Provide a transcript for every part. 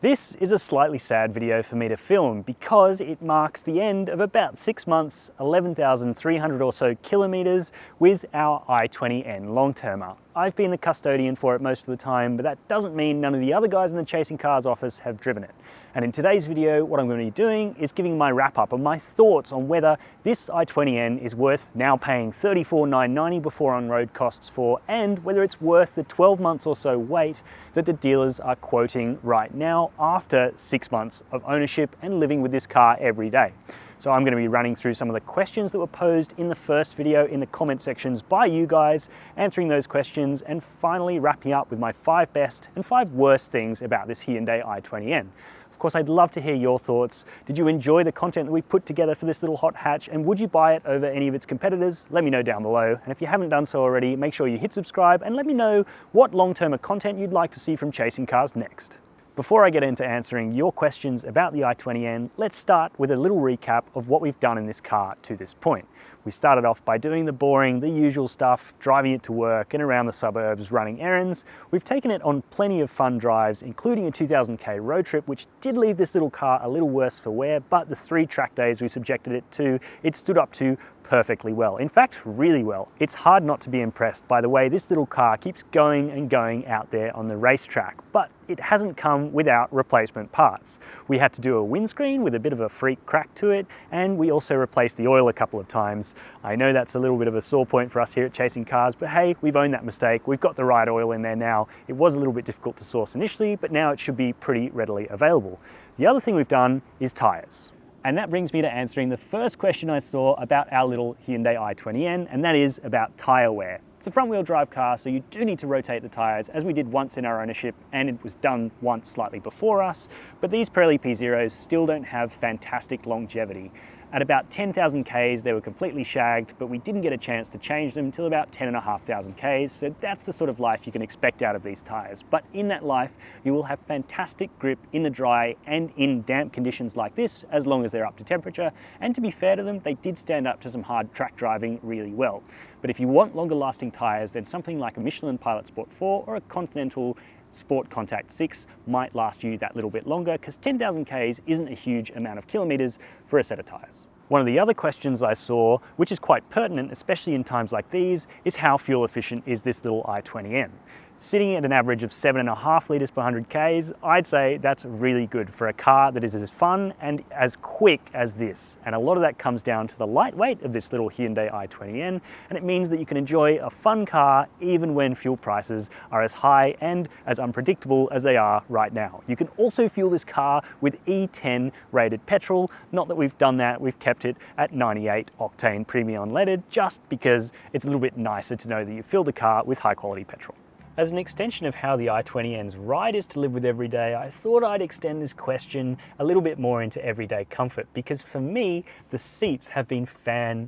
This is a slightly sad video for me to film because it marks the end of about 6 months, 11,300 or so kilometers with our i20N long-termer. I've been the custodian for it most of the time, but that doesn't mean none of the other guys in the Chasing Cars office have driven it. And in today's video, what I'm going to be doing is giving my wrap-up of my thoughts on whether this i20N is worth now paying $34,990 before on-road costs for, and whether it's worth the 12 months or so wait that the dealers are quoting right now after 6 months of ownership and living with this car every day. So I'm going to be running through some of the questions that were posed in the first video in the comment sections by you guys, answering those questions, and finally wrapping up with my 5 best and 5 worst things about this Hyundai i20N. Of course, I'd love to hear your thoughts. Did you enjoy the content that we put together for this little hot hatch, and would you buy it over any of its competitors? Let me know down below. And if you haven't done so already, make sure you hit subscribe and let me know what long-term content you'd like to see from Chasing Cars next. Before I get into answering your questions about the i20N, let's start with a little recap of what we've done in this car to this point. We started off by doing the boring, the usual stuff, driving it to work and around the suburbs, running errands. We've taken it on plenty of fun drives, including a 2000k road trip, which did leave this little car a little worse for wear, but the 3 track days we subjected it to, it stood up to perfectly well. In fact, really well. It's hard not to be impressed by the way this little car keeps going and going out there on the racetrack, but it hasn't come without replacement parts. We had to do a windscreen with a bit of a freak crack to it, and we also replaced the oil a couple of times. I know that's a little bit of a sore point for us here at Chasing Cars, but hey, we've owned that mistake. We've got the right oil in there now. It was a little bit difficult to source initially, but now it should be pretty readily available. The other thing we've done is tires. And that brings me to answering the first question I saw about our little Hyundai i20N, and that is about tyre wear. It's a front-wheel drive car, so you do need to rotate the tyres, as we did once in our ownership, and it was done once slightly before us, but these Pirelli P0s still don't have fantastic longevity. At about 10,000 Ks, they were completely shagged, but we didn't get a chance to change them until about 10,500 Ks, so that's the sort of life you can expect out of these tyres. But in that life, you will have fantastic grip in the dry and in damp conditions like this, as long as they're up to temperature, and to be fair to them, they did stand up to some hard track driving really well. But if you want longer lasting tyres, then something like a Michelin Pilot Sport 4 or a Continental Sport Contact 6 might last you that little bit longer, because 10,000 Ks isn't a huge amount of kilometers for a set of tires. One of the other questions I saw, which is quite pertinent, especially in times like these, is how fuel efficient is this little i20N? Sitting at an average of 7.5 litres per 100 Ks, I'd say that's really good for a car that is as fun and as quick as this. And a lot of that comes down to the lightweight of this little Hyundai i20N, and it means that you can enjoy a fun car even when fuel prices are as high and as unpredictable as they are right now. You can also fuel this car with E10 rated petrol. Not that we've done that, we've kept it at 98 octane premium unleaded, just because it's a little bit nicer to know that you fill the car with high quality petrol. As an extension of how the i20N's ride is to live with every day, I thought I'd extend this question a little bit more into everyday comfort, because for me, the seats have been fantastic.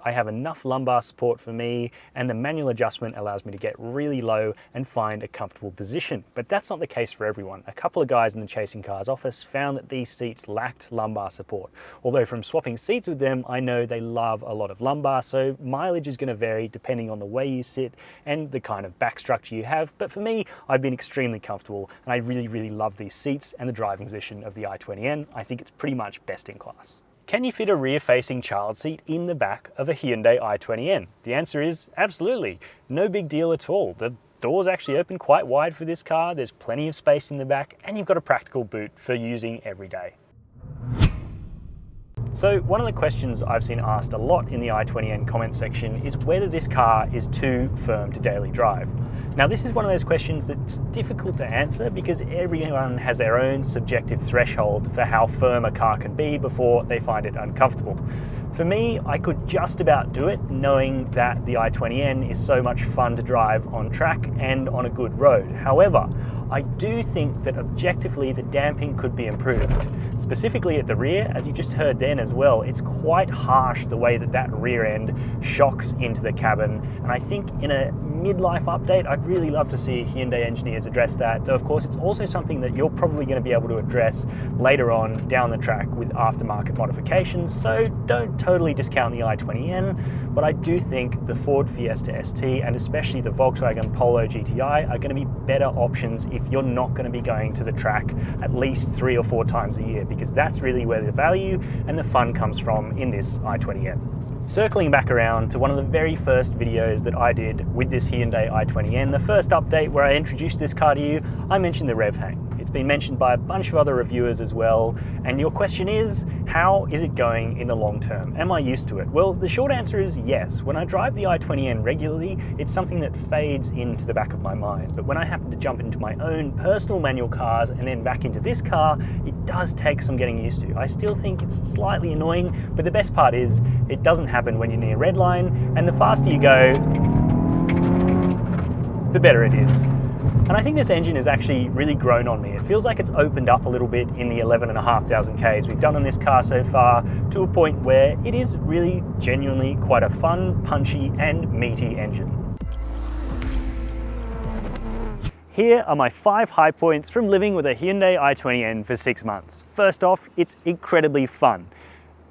I have enough lumbar support for me, and the manual adjustment allows me to get really low and find a comfortable position. But that's not the case for everyone. A couple of guys in the Chasing Cars office found that these seats lacked lumbar support. Although from swapping seats with them, I know they love a lot of lumbar, so mileage is going to vary depending on the way you sit and the kind of back structure you have. But for me, I've been extremely comfortable, and I really love these seats and the driving position of the i20N. I think it's pretty much best in class. Can you fit a rear-facing child seat in the back of a Hyundai i20N? The answer is absolutely. No big deal at all. The doors actually open quite wide for this car, there's plenty of space in the back, and you've got a practical boot for using every day. So one of the questions I've seen asked a lot in the i20N comment section is whether this car is too firm to daily drive. Now this is one of those questions that's difficult to answer because everyone has their own subjective threshold for how firm a car can be before they find it uncomfortable. For me, I could just about do it knowing that the i20N is so much fun to drive on track and on a good road. However, I do think that objectively the damping could be improved. Specifically at the rear, as you just heard then as well, it's quite harsh the way that that rear end shocks into the cabin, and I think in a midlife update I'd really love to see Hyundai engineers address that, though of course it's also something that you're probably going to be able to address later on down the track with aftermarket modifications, so don't totally discount the i20N, but I do think the Ford Fiesta ST and especially the Volkswagen Polo GTI are going to be better options if you're not going to be going to the track at least 3 or 4 times a year, because that's really where the value and the fun comes from in this i20N. Circling back around to one of the very first videos that I did with this Hyundai i20N, the first update where I introduced this car to you, I mentioned the rev hang. It's been mentioned by a bunch of other reviewers as well, and your question is, how is it going in the long term? Am I used to it? Well, the short answer is yes. When I drive the i20N regularly, it's something that fades into the back of my mind. But when I happen to jump into my own personal manual cars and then back into this car, it does take some getting used to. I still think it's slightly annoying, but the best part is it doesn't happen when you're near red line, and the faster you go, the better it is. And I think this engine has actually really grown on me. It feels like it's opened up a little bit in the 11,500 Ks we've done on this car so far, to a point where it is really genuinely quite a fun, punchy and meaty engine. Here are my 5 high points from living with a Hyundai i20N for 6 months. First off, it's incredibly fun.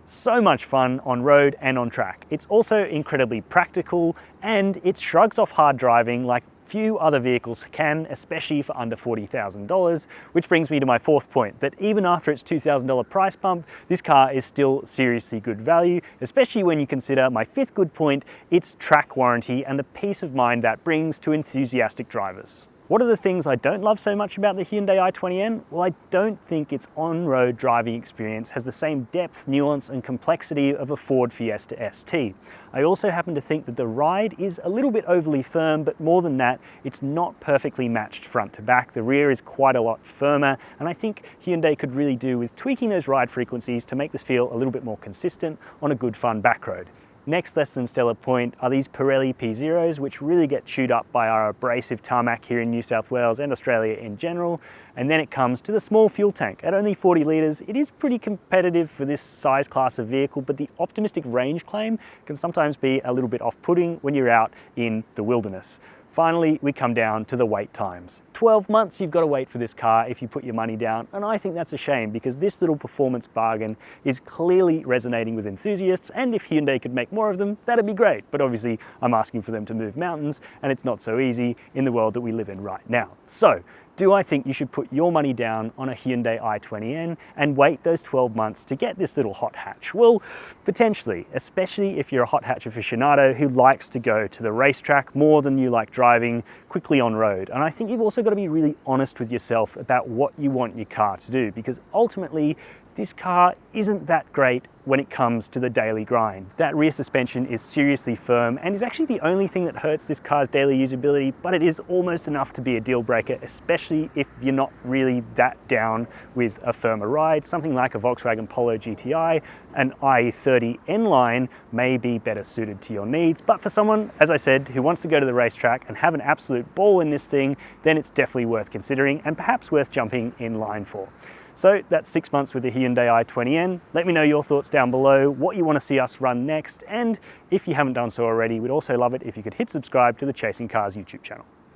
So much fun on road and on track. It's also incredibly practical, and it shrugs off hard driving like few other vehicles can, especially for under $40,000, which brings me to my 4th point, that even after its $2,000 price bump, this car is still seriously good value, especially when you consider my 5th good point, its track warranty and the peace of mind that brings to enthusiastic drivers. What are the things I don't love so much about the Hyundai i20N? Well, I don't think its on-road driving experience has the same depth, nuance and complexity of a Ford Fiesta ST. I also happen to think that the ride is a little bit overly firm, but more than that, it's not perfectly matched front to back. The rear is quite a lot firmer, and I think Hyundai could really do with tweaking those ride frequencies to make this feel a little bit more consistent on a good fun back road. Next less than stellar point are these Pirelli P0s, which really get chewed up by our abrasive tarmac here in New South Wales and Australia in general. And then it comes to the small fuel tank. At only 40 litres, it is pretty competitive for this size class of vehicle, but the optimistic range claim can sometimes be a little bit off-putting when you're out in the wilderness. Finally, we come down to the wait times. 12 months you've got to wait for this car if you put your money down, and I think that's a shame because this little performance bargain is clearly resonating with enthusiasts, and if Hyundai could make more of them, that'd be great. But obviously, I'm asking for them to move mountains, and it's not so easy in the world that we live in right now. So, do I think you should put your money down on a Hyundai i20N and wait those 12 months to get this little hot hatch? Well, potentially, especially if you're a hot hatch aficionado who likes to go to the racetrack more than you like driving quickly on road. And I think you've also got to be really honest with yourself about what you want your car to do, because ultimately, this car isn't that great when it comes to the daily grind. That rear suspension is seriously firm and is actually the only thing that hurts this car's daily usability, but it is almost enough to be a deal breaker, especially if you're not really that down with a firmer ride. Something like a Volkswagen Polo GTI, an i30 N-Line may be better suited to your needs, but for someone, as I said, who wants to go to the racetrack and have an absolute ball in this thing, then it's definitely worth considering and perhaps worth jumping in line for. So that's 6 months with the Hyundai i20N. Let me know your thoughts down below, what you want to see us run next, and if you haven't done so already, we'd also love it if you could hit subscribe to the Chasing Cars YouTube channel.